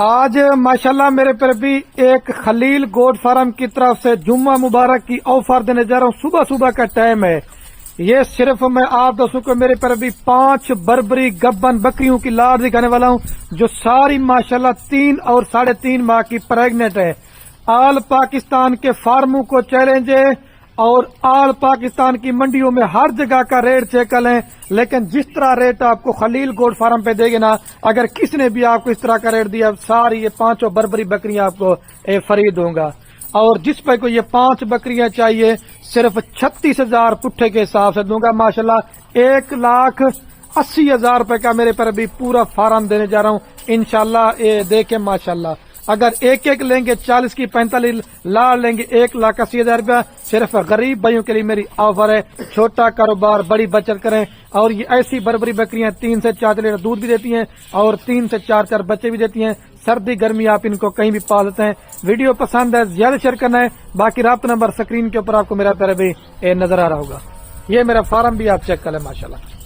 آج ماشاءاللہ میرے پر بھی ایک خلیل گوٹ فارم کی طرف سے جمعہ مبارک کی آفر دینے جا رہا ہوں. صبح صبح کا ٹائم ہے. یہ صرف میں آپ دوستوں کو میرے پر بھی 5 بربری گبن بکریوں کی لاٹ دکھانے والا ہوں جو ساری ماشاءاللہ 3 اور 3.5 ماہ کی پریگنٹ ہے. آل پاکستان کے فارموں کو چیلنج ہے اور آل پاکستان کی منڈیوں میں ہر جگہ کا ریٹ چیک کر لیں، لیکن جس طرح ریٹ آپ کو خلیل گوٹ فارم پہ دے گے نا، اگر کس نے بھی آپ کو اس طرح کا ریٹ دیا ساری یہ 5 بربری بکریاں آپ کو فری دوں گا. اور جس پہ کو یہ 5 بکریاں چاہیے صرف 36,000 پٹھے کے حساب سے دوں گا. ماشاءاللہ 1,80,000 روپے کا میرے پر بھی پورا فارم دینے جا رہا ہوں انشاءاللہ. یہ دیکھیں ماشاءاللہ اگر ایک لیں گے 40 کی 45 لاڑ لیں گے 1,80,000 روپیہ. صرف غریب بھائیوں کے لیے میری آفر ہے. چھوٹا کاروبار بڑی بچت کریں. اور یہ ایسی بربری بکریاں 3 سے 4 لیٹر دودھ بھی دیتی ہیں اور 3 سے 4 بچے بھی دیتی ہیں. سردی گرمی آپ ان کو کہیں بھی پال لیتے ہیں. ویڈیو پسند ہے زیادہ شیئر کرنا ہے. باقی رابطہ نمبر سکرین کے اوپر آپ کو میرا پیارے بھی نظر آ رہا ہوگا. یہ میرا فارم بھی آپ چیک کر لیں ماشاءاللہ.